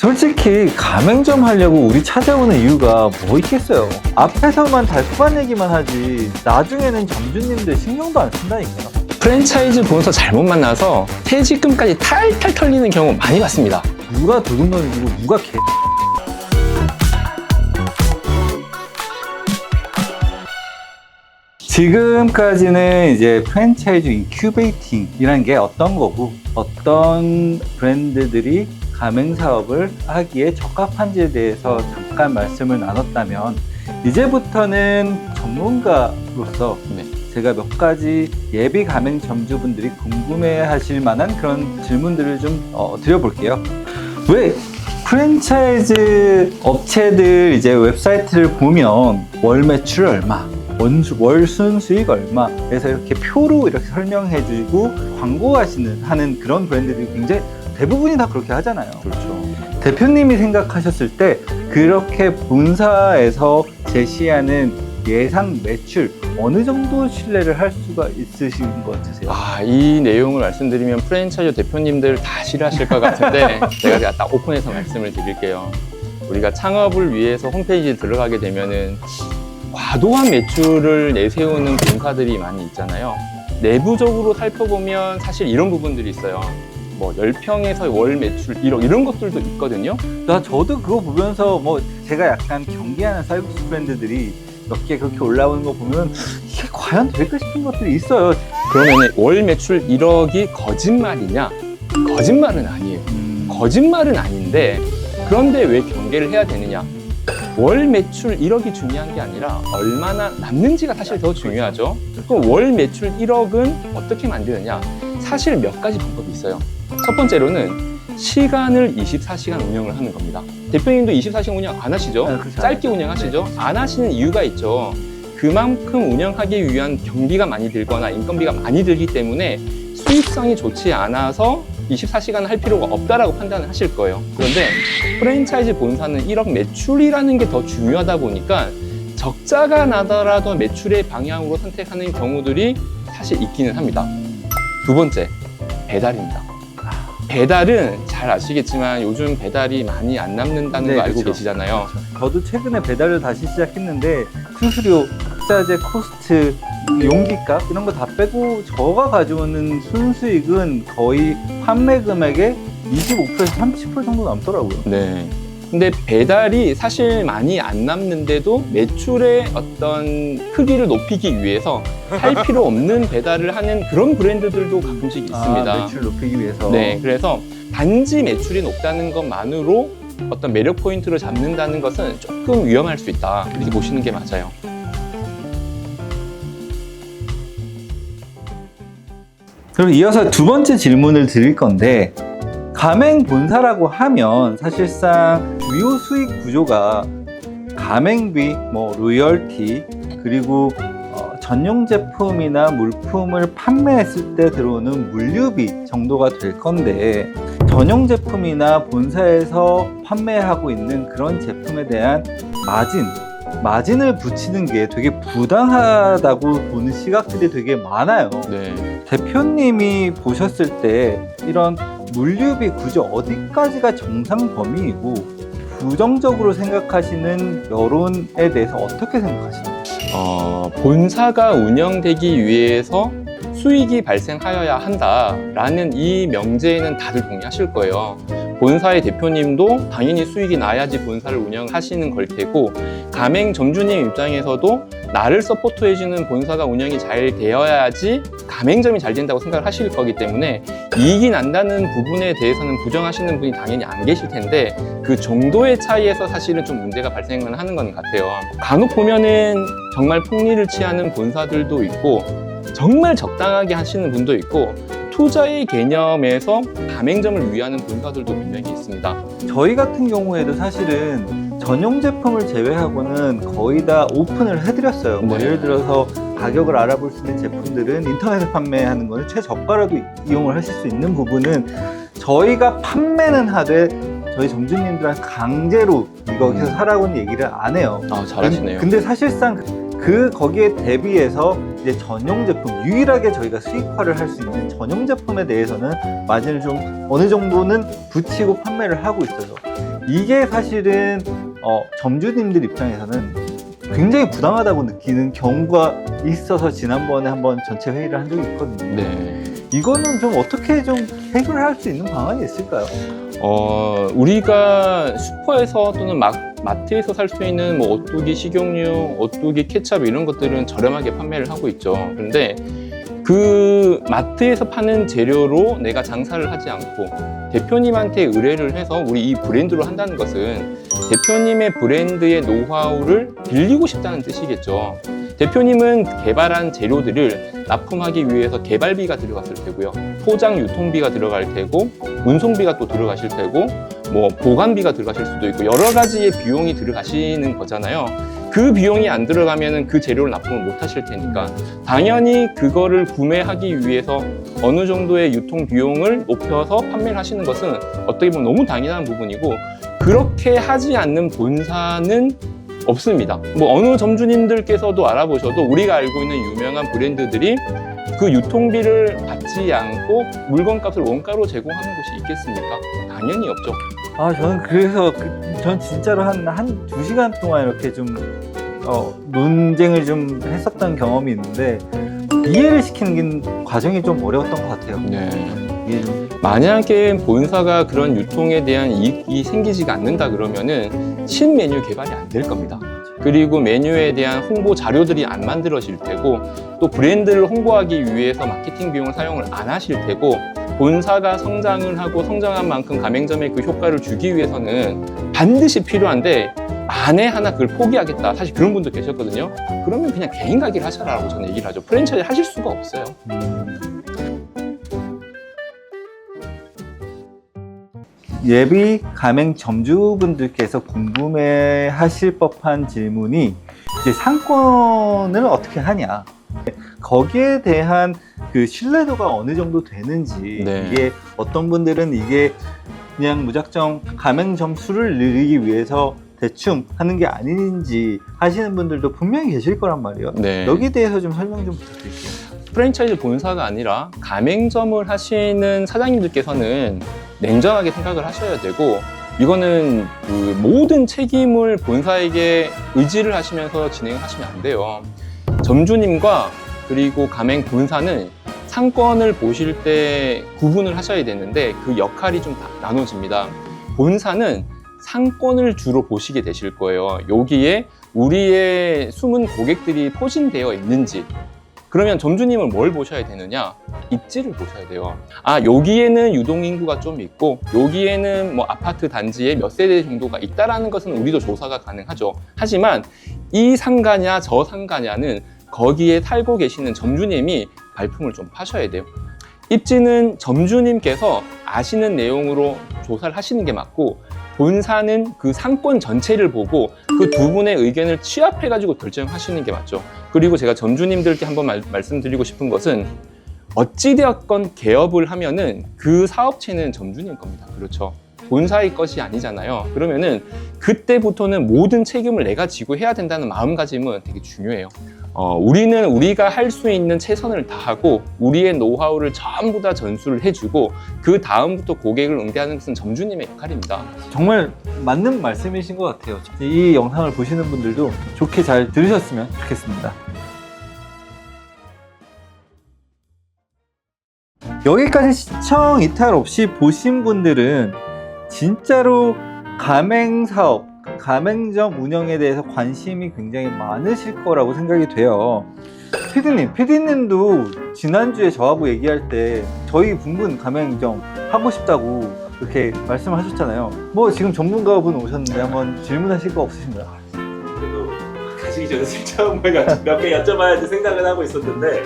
솔직히 가맹점 하려고 우리 찾아오는 이유가 뭐 있겠어요. 앞에서만 다 수반 얘기만 하지 나중에는 점주님들 신경도 안 쓴다니까요. 프랜차이즈 본사 잘못 만나서 퇴직금까지 탈탈 털리는 경우 많이 봤습니다. 누가 도둑놈이고 누가 개. 지금까지는 이제 프랜차이즈 인큐베이팅이라는 게 어떤 거고 어떤 브랜드들이 가맹 사업을 하기에 적합한지에 대해서 잠깐 말씀을 나눴다면, 이제부터는 전문가로서 네. 제가 몇 가지 예비 가맹 점주분들이 궁금해 하실 만한 그런 질문들을 좀 드려볼게요. 왜 프랜차이즈 업체들 이제 웹사이트를 보면 월 매출 얼마, 월 순수익 얼마 해서 이렇게 표로 이렇게 설명해 주고 하는 그런 브랜드들이 굉장히 대부분이 다 그렇게 하잖아요. 그렇죠. 대표님이 생각하셨을 때 그렇게 본사에서 제시하는 예상 매출 어느 정도 신뢰를 할 수가 있으신 것 같으세요? 이 내용을 말씀드리면 프랜차이즈 대표님들 다 싫어하실 것 같은데 제가 딱 오픈해서 말씀을 드릴게요. 우리가 창업을 위해서 홈페이지에 들어가게 되면은 과도한 매출을 내세우는 본사들이 많이 있잖아요. 내부적으로 살펴보면 사실 이런 부분들이 있어요. 뭐 10평에서 월 매출 1억 이런 것들도 있거든요. 저도 그거 보면서 제가 약간 경계하는 쌀국수 브랜드들이 몇 개 그렇게 올라오는 거 보면 이게 과연 될까 싶은 것들이 있어요. 그러면 월 매출 1억이 거짓말이냐? 거짓말은 아니에요. 거짓말은 아닌데, 그런데 왜 경계를 해야 되느냐? 월 매출 1억이 중요한 게 아니라 얼마나 남는지가 사실 더 중요하죠. 그럼 월 매출 1억은 어떻게 만드느냐? 사실 몇 가지 방법이 있어요. 첫 번째로는 시간을 24시간 운영을 하는 겁니다. 대표님도 24시간 운영 안 하시죠? 그렇죠. 짧게 운영하시죠? 안 하시는 이유가 있죠. 그만큼 운영하기 위한 경비가 많이 들거나 인건비가 많이 들기 때문에 수익성이 좋지 않아서 24시간 할 필요가 없다라고 판단을 하실 거예요. 그런데 프랜차이즈 본사는 1억 매출이라는 게 더 중요하다 보니까 적자가 나더라도 매출의 방향으로 선택하는 경우들이 사실 있기는 합니다. 두 번째, 배달입니다. 배달은 잘 아시겠지만 요즘 배달이 많이 안 남는다는 거 알고 그렇죠. 계시잖아요. 저도 최근에 배달을 다시 시작했는데 수수료, 식자재, 코스트, 용기값 이런 거 다 빼고 저가 가져오는 순수익은 거의 판매 금액의 25%에서 30% 정도 남더라고요. 네. 근데 배달이 사실 많이 안 남는데도 매출의 어떤 크기를 높이기 위해서 할 필요 없는 배달을 하는 그런 브랜드들도 가끔씩 있습니다. 매출 높이기 위해서. 네, 그래서 단지 매출이 높다는 것만으로 어떤 매력 포인트를 잡는다는 것은 조금 위험할 수 있다. 이렇게 보시는 게 맞아요. 그럼 이어서 두 번째 질문을 드릴 건데, 가맹 본사라고 하면 사실상 주요 수익 구조가 가맹비, 로열티, 그리고 전용 제품이나 물품을 판매했을 때 들어오는 물류비 정도가 될 건데, 전용 제품이나 본사에서 판매하고 있는 그런 제품에 대한 마진을 붙이는 게 되게 부당하다고 보는 시각들이 되게 많아요. 네. 대표님이 보셨을 때 이런 물류비 구조 어디까지가 정상 범위이고 부정적으로 생각하시는 여론에 대해서 어떻게 생각하시나요? 본사가 운영되기 위해서 수익이 발생하여야 한다라는 이 명제에는 다들 동의하실 거예요. 본사의 대표님도 당연히 수익이 나야지 본사를 운영하시는 걸 테고, 가맹 점주님 입장에서도 나를 서포트해주는 본사가 운영이 잘 되어야지 가맹점이 잘 된다고 생각을 하실 거기 때문에 이익이 난다는 부분에 대해서는 부정하시는 분이 당연히 안 계실 텐데, 그 정도의 차이에서 사실은 좀 문제가 발생을 하는 건 같아요. 간혹 보면은 정말 폭리를 취하는 본사들도 있고 정말 적당하게 하시는 분도 있고 투자의 개념에서 가맹점을 위하는 본사들도 분명히 있습니다. 저희 같은 경우에도 사실은 전용 제품을 제외하고는 거의 다 오픈을 해드렸어요. 네. 예를 들어서 가격을 알아볼 수 있는 제품들은 인터넷에 판매하는 거는 최저가라도 이용을 하실 수 있는 부분은 저희가 판매는 하되 저희 점주님들한테 강제로 이거 해서 사라고는 얘기를 안 해요. 잘하시네요. 근데 사실상 거기에 대비해서 이제 전용 제품, 유일하게 저희가 수익화를 할 수 있는 전용 제품에 대해서는 마진을 좀 어느 정도는 붙이고 판매를 하고 있어요. 이게 사실은 점주님들 입장에서는 굉장히 부당하다고 느끼는 경우가 있어서 지난번에 한번 전체 회의를 한 적이 있거든요. 네. 이거는 좀 어떻게 좀 해결할 수 있는 방안이 있을까요? 우리가 슈퍼에서 또는 마트에서 살 수 있는 뭐 오뚜기 식용유, 오뚜기 케첩 이런 것들은 저렴하게 판매를 하고 있죠. 그런데 그 마트에서 파는 재료로 내가 장사를 하지 않고 대표님한테 의뢰를 해서 우리 이 브랜드로 한다는 것은 대표님의 브랜드의 노하우를 빌리고 싶다는 뜻이겠죠. 대표님은 개발한 재료들을 납품하기 위해서 개발비가 들어갔을 테고요. 포장 유통비가 들어갈 테고, 운송비가 또 들어가실 테고, 뭐 보관비가 들어가실 수도 있고 여러 가지의 비용이 들어가시는 거잖아요. 그 비용이 안 들어가면은 그 재료를 납품을 못 하실 테니까 당연히 그거를 구매하기 위해서 어느 정도의 유통 비용을 높여서 판매를 하시는 것은 어떻게 보면 너무 당연한 부분이고, 그렇게 하지 않는 본사는 없습니다. 뭐 어느 점주님들께서도 알아보셔도 우리가 알고 있는 유명한 브랜드들이 그 유통비를 받지 않고 물건값을 원가로 제공하는 곳이 있겠습니까? 당연히 없죠. 저는 그래서 전 진짜로 한 2시간 동안 이렇게 좀 논쟁을 좀 했었던 경험이 있는데, 이해를 시키는 과정이 좀 어려웠던 것 같아요. 네. 이게 좀 만약에 본사가 그런 유통에 대한 이익이 생기지가 않는다 그러면은 신메뉴 개발이 안 될 겁니다. 그리고 메뉴에 대한 홍보 자료들이 안 만들어질 테고, 또 브랜드를 홍보하기 위해서 마케팅 비용을 사용을 안 하실 테고, 본사가 성장을 하고 성장한 만큼 가맹점에 그 효과를 주기 위해서는 반드시 필요한데 만에 하나 그걸 포기하겠다, 사실 그런 분도 계셨거든요. 그러면 그냥 개인 가게를 하셔라라고 저는 얘기를 하죠. 프랜차이즈 하실 수가 없어요. 예비 가맹 점주분들께서 궁금해 하실 법한 질문이 이제 상권을 어떻게 하냐, 거기에 대한 그 신뢰도가 어느 정도 되는지, 네. 이게 어떤 분들은 이게 그냥 무작정 가맹점 수를 늘리기 위해서 대충 하는 게 아닌지 하시는 분들도 분명히 계실 거란 말이에요. 네. 여기에 대해서 좀 설명 좀 부탁드릴게요. 프랜차이즈 본사가 아니라 가맹점을 하시는 사장님들께서는 냉정하게 생각을 하셔야 되고, 이거는 그 모든 책임을 본사에게 의지를 하시면서 진행을 하시면 안 돼요. 점주님과 그리고 가맹 본사는 상권을 보실 때 구분을 하셔야 되는데 그 역할이 좀 나눠집니다. 본사는 상권을 주로 보시게 되실 거예요. 여기에 우리의 숨은 고객들이 포진되어 있는지. 그러면 점주님은 뭘 보셔야 되느냐? 입지를 보셔야 돼요. 여기에는 유동인구가 좀 있고, 여기에는 뭐 아파트 단지에 몇 세대 정도가 있다라는 것은 우리도 조사가 가능하죠. 하지만 이 상가냐 저 상가냐는 거기에 살고 계시는 점주님이 발품을 좀 파셔야 돼요. 입지는 점주님께서 아시는 내용으로 조사를 하시는 게 맞고, 본사는 그 상권 전체를 보고 그 두 분의 의견을 취합해가지고 결정하시는 게 맞죠. 그리고 제가 점주님들께 한번 말씀드리고 싶은 것은, 어찌되었건 개업을 하면은 그 사업체는 점주님 겁니다. 그렇죠. 본사의 것이 아니잖아요. 그러면은 그때부터는 모든 책임을 내가 지고 해야 된다는 마음가짐은 되게 중요해요. 우리는 우리가 할 수 있는 최선을 다하고 우리의 노하우를 전부 다 전수를 해주고, 그 다음부터 고객을 응대하는 것은 점주님의 역할입니다. 정말 맞는 말씀이신 것 같아요. 이 영상을 보시는 분들도 좋게 잘 들으셨으면 좋겠습니다. 여기까지 시청 이탈 없이 보신 분들은 진짜로 가맹사업, 가맹점 운영에 대해서 관심이 굉장히 많으실 거라고 생각이 돼요. PD님도 지난주에 저하고 얘기할 때 저희 분분 가맹점 하고 싶다고 이렇게 말씀하셨잖아요. 뭐 지금 전문가분 오셨는데 한번 질문하실 거 없으신가요? 그래도 가시기 전에 슬쩍 몇 개 여쭤봐야지 생각을 하고 있었는데,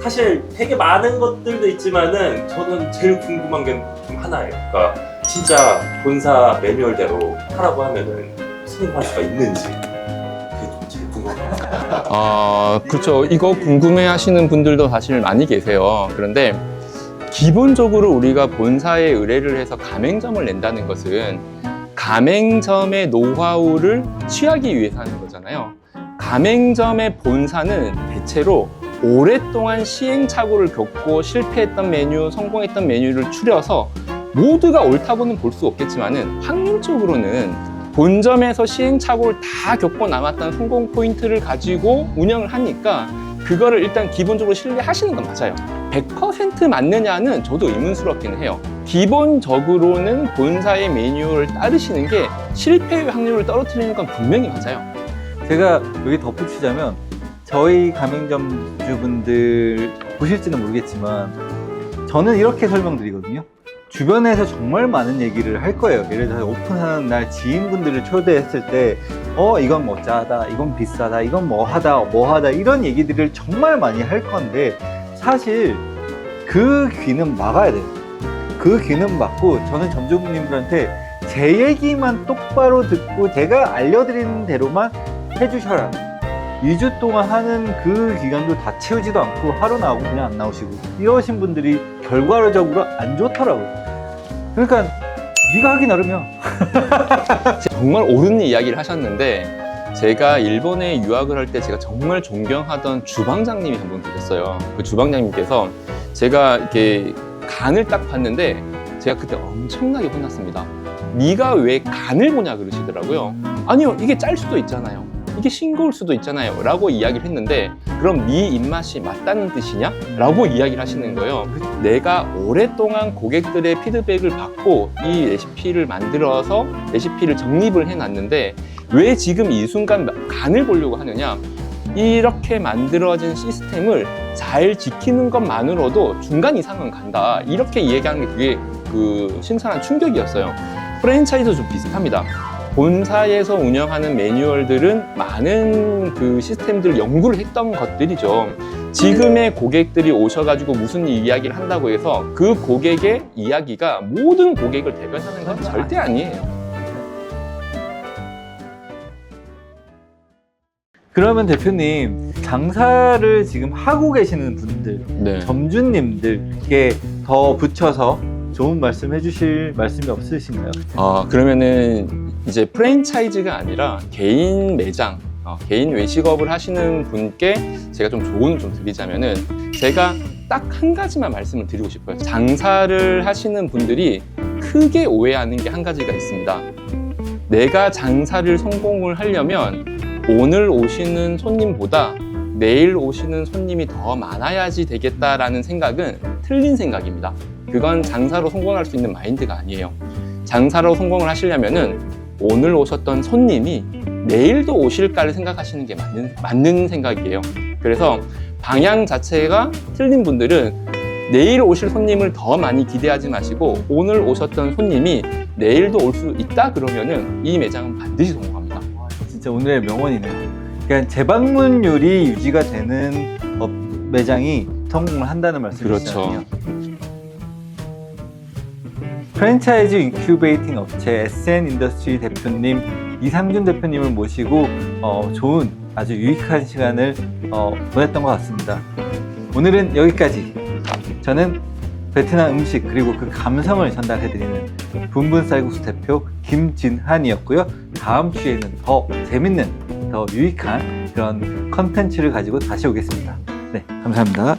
사실 되게 많은 것들도 있지만은 저는 제일 궁금한 게 좀 하나예요. 그러니까 진짜 본사 매뉴얼대로 하라고 하면은 수행할 수가 있는지, 그게 좀 제일 궁금해요. 그렇죠. 이거 궁금해 하시는 분들도 사실 많이 계세요. 그런데 기본적으로 우리가 본사에 의뢰를 해서 가맹점을 낸다는 것은 가맹점의 노하우를 취하기 위해서 하는 거잖아요. 가맹점의 본사는 대체로 오랫동안 시행착오를 겪고 실패했던 메뉴, 성공했던 메뉴를 추려서 모두가 옳다고는 볼 수 없겠지만은 확률적으로는 본점에서 시행착오를 다 겪고 남았던 성공 포인트를 가지고 운영을 하니까 그거를 일단 기본적으로 신뢰하시는 건 맞아요. 100% 맞느냐는 저도 의문스럽긴 해요. 기본적으로는 본사의 매뉴얼을 따르시는 게 실패의 확률을 떨어뜨리는 건 분명히 맞아요. 제가 여기 덧붙이자면 저희 가맹점주분들 보실지는 모르겠지만 저는 이렇게 설명드리거든요. 주변에서 정말 많은 얘기를 할 거예요. 예를 들어서 오픈하는 날 지인분들을 초대했을 때 이건 뭐 짜다, 이건 비싸다, 이건 뭐 하다 이런 얘기들을 정말 많이 할 건데 사실 그 귀는 막아야 돼요. 그 귀는 막고 저는 점주님들한테 제 얘기만 똑바로 듣고 제가 알려드리는 대로만 해주셔라. 2주 동안 하는 그 기간도 다 채우지도 않고 하루 나오고 그냥 안 나오시고 이러신 분들이 결과적으로 안 좋더라고요. 그러니까 네가 하기 나름이야. 정말 옳은 이야기를 하셨는데 제가 일본에 유학을 할 때 제가 정말 존경하던 주방장님이 한 분 계셨어요. 그 주방장님께서 제가 이렇게 간을 딱 봤는데 제가 그때 엄청나게 혼났습니다. 네가 왜 간을 보냐 그러시더라고요. 아니요, 이게 짤 수도 있잖아요. 이게 싱거울 수도 있잖아요 라고 이야기를 했는데 그럼 네 입맛이 맞다는 뜻이냐? 라고 이야기를 하시는 거예요. 내가 오랫동안 고객들의 피드백을 받고 이 레시피를 만들어서 레시피를 정립을 해놨는데 왜 지금 이 순간 간을 보려고 하느냐? 이렇게 만들어진 시스템을 잘 지키는 것만으로도 중간 이상은 간다. 이렇게 이야기하는 게 그게 그 신선한 충격이었어요. 프랜차이즈도 좀 비슷합니다. 본사에서 운영하는 매뉴얼들은 많은 그 시스템들을 연구를 했던 것들이죠. 지금의 고객들이 오셔가지고 무슨 이야기를 한다고 해서 그 고객의 이야기가 모든 고객을 대변하는 건 절대 아니에요. 그러면 대표님 장사를 지금 하고 계시는 분들 네. 점주님들께 더 붙여서 좋은 말씀 해주실 말씀이 없으신가요? 그러면은 이제 프랜차이즈가 아니라 개인 매장, 개인 외식업을 하시는 분께 제가 좀 조언을 좀 드리자면은 제가 딱 한 가지만 말씀을 드리고 싶어요. 장사를 하시는 분들이 크게 오해하는 게 한 가지가 있습니다. 내가 장사를 성공을 하려면 오늘 오시는 손님보다 내일 오시는 손님이 더 많아야지 되겠다라는 생각은 틀린 생각입니다. 그건 장사로 성공할 수 있는 마인드가 아니에요. 장사로 성공을 하시려면은 오늘 오셨던 손님이 내일도 오실까를 생각하시는 게 맞는 생각이에요. 그래서 방향 자체가 틀린 분들은 내일 오실 손님을 더 많이 기대하지 마시고 오늘 오셨던 손님이 내일도 올 수 있다 그러면은 이 매장은 반드시 성공합니다. 진짜 오늘의 명언이네요. 그러니까 재방문율이 유지가 되는 매장이 성공을 한다는 말씀이시잖아요. 그렇죠. 프랜차이즈 인큐베이팅 업체 SN인더스트리 대표님 이상준 대표님을 모시고 좋은 아주 유익한 시간을 보냈던 것 같습니다. 오늘은 여기까지. 저는 베트남 음식 그리고 그 감성을 전달해드리는 분분 쌀국수 대표 김진한이었고요. 다음 주에는 더 재밌는, 더 유익한 그런 컨텐츠를 가지고 다시 오겠습니다. 네, 감사합니다.